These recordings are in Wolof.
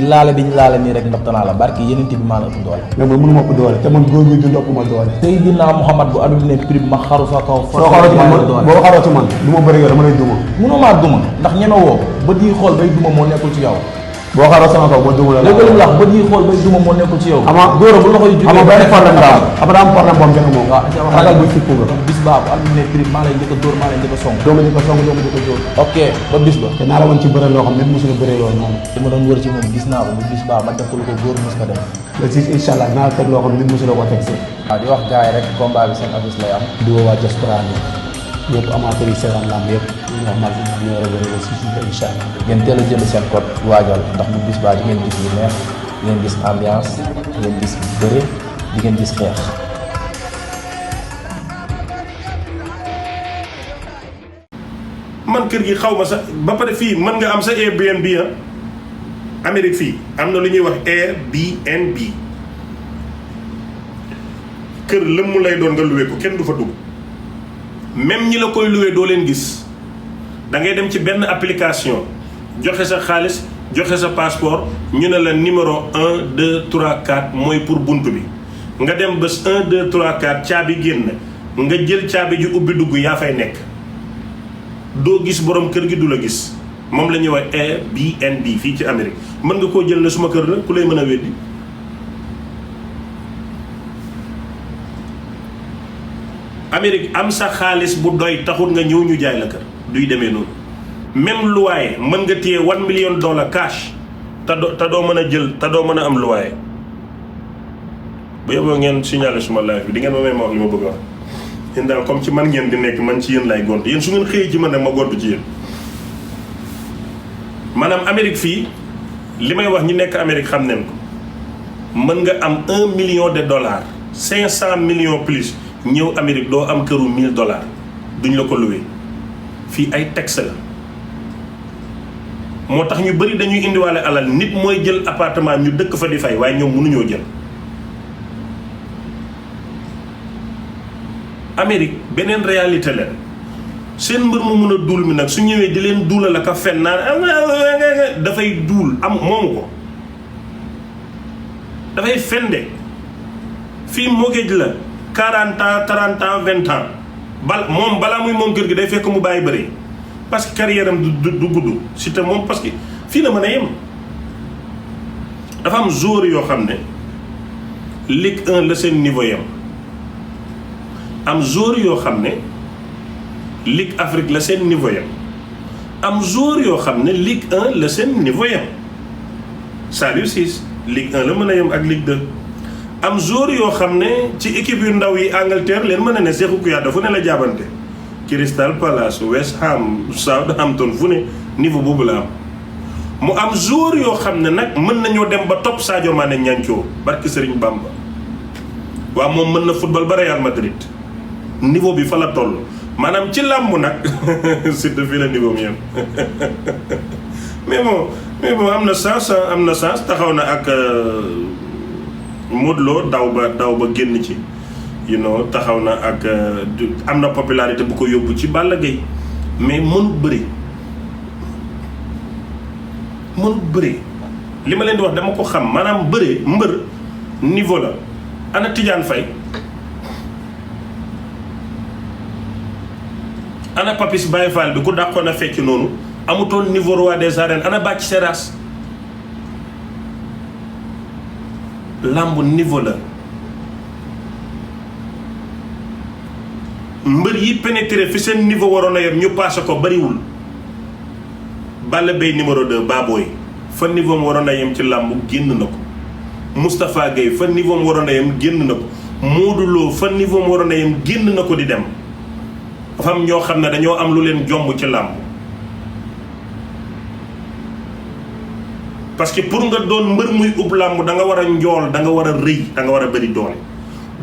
laale bi ñu laale nii rek ndopta naa la barki yeneen bi maa la ëpp doole. mais man mënu ma ëpp doole te man góor gi dund ëpp ma doole. Seydina Muhammad bu addu ne prix ma xaru sa kaw. soo xaroo ci man boo xaroo ci man du ma bëri yow dama lay duma. mënoo maa duma ndax ñeme woo ba di xool bay duma moo nekkul ci yow. boo xaroo sama kaw ma duma la. léegi lu wax ba di xool bay duma moo nekkul ci yow. ama góor bu loxo yu jógee ama benn problème daal ama daa am problème boo xam moom. waaw ragal bu fippu nga. bis baa bu addu ne prix maa lay njëkk a dóor maa lay njëkk a song. doo ma njëkk a song doo ma njëkk a dóor. ok ba bis ba. te naa la woon ci bëre loo xam nit mosul a bëree loolu moom. li ma doon wër ci moom gis naa ko bu bis baa ma def ko lu ko góor mos ko def. le 6 incha allah naa la teg loo xam nit mosul a ko teg si. waaw di wax gars yi rek combat bi seen affiche lay am. di woo waa diaspora bi ñëpp amateur yi seetaan lamb yëpp ñu wax mal ñoo war a bëri le 6 incha allah. ngeen teel a jënd seen code waajal ndax bu bis baa di ngeen gis lu neex di ngeen gis ambiance di ngeen gis bëre di ngeen gis xeex. man kër gi xaw ma sax ba pare fii mën nga am sa Airbnb Amérique fii am na lu ñuy wax Airbnb kër lëmm lay doon nga luwe ko kenn du fa dugg même ñi la koy luwe doo leen gis da ngay dem ci benn application joxe sa xaalis joxe sa passeport ñu ne la numéro 1 2 3 4 mooy pour bunt bi nga dem bés 1 2 3 4 caabi génn nga jël caabi ji ubbi dugg yaa fay nekk doo gis borom kër gi du la gis moom la ñuy wax Airbnb fii ci Amérique mën nga koo jël ne suma kër la ku lay mën a weddi Amérique am sa xaalis bu doy taxul nga ñëw ñu jaay la kër duy demee noonu même loyer mën nga téye $1 million cash te doo mën a jël te doo mën a am loyer bu yóbboo ngeen signaler suma live bi di ngeen ma may ma wax li ma bëgg a wax yéen daal comme ci man ngeen di nekk man ci yéen lay gont yéen su ngeen xëyee ci man nag ma gont ci yéen maanaam Amérique fii li may wax ñi nekk Amérique xam neen ko mën nga am $1 million 500 millions plus ñëw Amérique doo am këru $1000 duñ la ko loué fii ay taxe la moo tax ñu bëri dañuy indiwaale alal nit mooy jël appartement ñu dëkk fa di fay waaye ñoom mënuñoo jël Amérique beneen réalité la seen mbër mu mën a duul mi nag su ñëwee di leen duulal ak a fen naan dafay duul am moomu ko dafay fende fii mortgage la 40 ans 30 ans 20 ans moom balaa muy moom kër gi day fekk mu bàyyi bëri parce que carrière am du gudd si te moom parce que fii la mën a yem dafa am joueur yoo xam ne Ligue 1 la seen niveau yem am joueur yoo xam ne Ligue Afrique la seen niveau yem am joueur yoo xam ne Ligue 1 la seen niveau yem Saliou Ciss Ligue 1 la mën a yem ak Ligue 2 am joueur yoo xam ne ci équipe yu ndaw yi Angleterre leen mën a ne Cheikhou Kouyaté fu ne la jaabante Crystal Palace West Ham Southampton fu ne niveau boobu la am mu am joueur yoo xam ne nag mën nañoo dem ba topp Sadio Mané ñancoo barki Serigne Bamba waaw moom mën na football ba Real Madrid niveau bi fa la toll maanaam ci làmb nag surtout fii la niveau mi yem mais bon am na sens taxaw na ak Modou Lo daw ba génn ci taxaw na ak am na popularité bu ko yóbbu ci Balla Gaye mais mënut bëri li ma leen di wax dama ko xam maanaam mbër niveau la ana Tidiane Faye ana Papis Baye Fall bi ku dàqoon a fecc noonu amutoon niveau roi des arènes ana Bathie Seras làmb niveau la mbër yi pénétré fi seen niveau waroon a yem ñu passé ko bariwul Balla Gaye numéro 2 Baboy fa niveau am waroon a yem ci làmb génn na ko Moustapha Gueye fa niveau am waroon a yem génn na ko Modou Lo fa niveau am waroon a yem génn na ko di dem dafa am ñoo xam ne dañoo am lu leen jomb ci làmb parce que pour nga doon mbër muy ub làmb da nga war a njool da nga war a rëy da nga war a bëri doole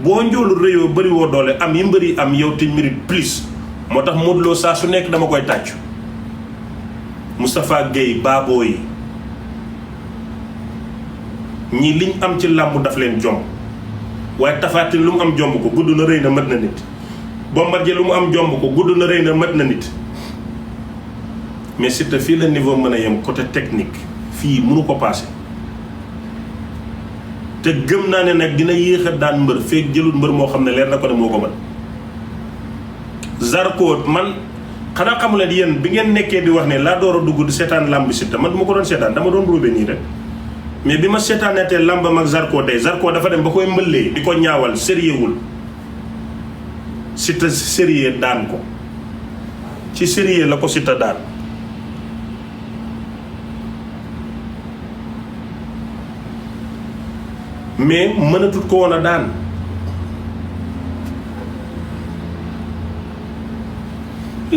boo njoolu rëyoo bëri woo doole am yi mbëri am yow te mérite plus moo tax Modou Lo saa su nekk dama koy tàccu Moustapha Gueye Baabo yi ñii liñ am ci làmb daf leen jomb waaye Tapha Tine lu mu am jomb ko gudd na rëy na mët na nit Bombardier lu mu am jomb ko gudd na rëy na mët na nit mais Siteu fii la niveau mën a yem côté technique fii mënu ko passé te gëm naa ne nag dina yéex a daan mbër feeg jëlul mbër moo xam ne leer na ko ne moo ko mën. Zarko man xanaa xamu leen yéen bi ngeen nekkee di wax ne laa door a dugg di seetaan làmb Siteu man du ma ko doon seetaan dama doon ruube nii rek mais bi ma seetaanatee làmbam ak Zarko day Zarko dafa dem ba koy mbëllee di ko ñaawal sérieux wul Siteu sérieux daan ko ci sérieux la ko Siteu daan. mais mënatut ko woon a daan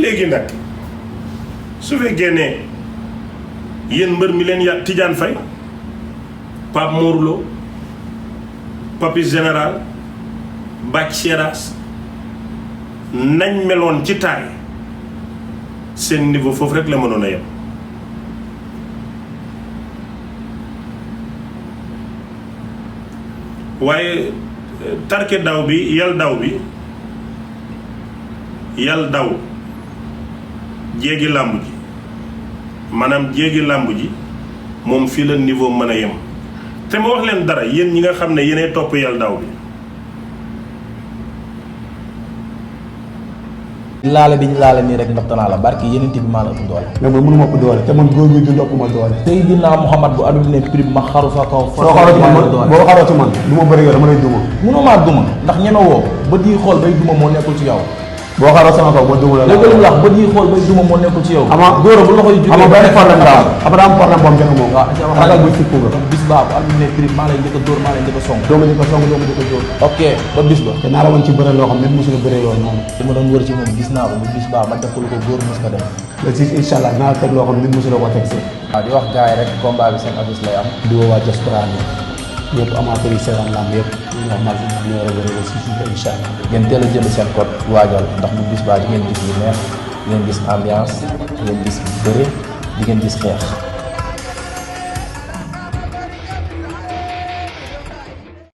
léegi nag su fekkee ne yéen mbër mi leen yàgg Tidiane Faye Pape Morlo Papis Général Bac Seras nañ meloon ci taay seen niveau foofu rek la mënoon a yem. waaye tarke daw bi yal daw jéegi làmb ji maanaam jéegi làmb ji moom fii la niveau mën a yem te ma wax leen dara yéen ñi nga xam ne yéenay topp yal daw bi laale bi ñu laale nii rek ndoftanaa la barki yeneen bi maa la ëpp doole. mais man mënu ma ëpp doole te man góor gi du ëpp ma doole. Seydina Muhammad bu addu ne prime ma xaru sa kaw. soo xaroo ci man boo xaroo ci man du ma bëri yow dama lay duma. mënoo maa duma ndax ñeme woo bët yi xool bay duma moo nekkul ci yow. boo xaroo sama kaw boo duma la. léegi lu wax bët yi xool bay duma moo nekkul ci yow. ama góor bu loxo yi jugee ama benn problème daal après am problème boobu njëkk moom. waaw ragal bu fikku nga. bis baa bu addu ne prime maa lay njëkk a dóor maa lay njëkk a song. doo ma njëkk a song doo ma njëkk a dóor. ok ba bis ba. te naa la woon ci bëre loo xam ne mosul bëre loolu noonu. li ma doon wër ci moom gis naa ko bu bis baa ma def ko lu ko góor mos ko def. le 6 incha allah dinaa la teg loo xam ne mosuloo ko teg si. waaw di wax gars yi rek combat bi seen affiche lay am. di woo waa diaspora bi ñëpp amateur yi seetaan lamb yëpp ñu wax mal ñu war a bëre le 6 incha allah. ngeen teel a jënd seen code waajal ndax bu bis baa di ngeen gis lu neex di ngeen gis ambiance di ngeen gis bëre di ngeen gis xeex.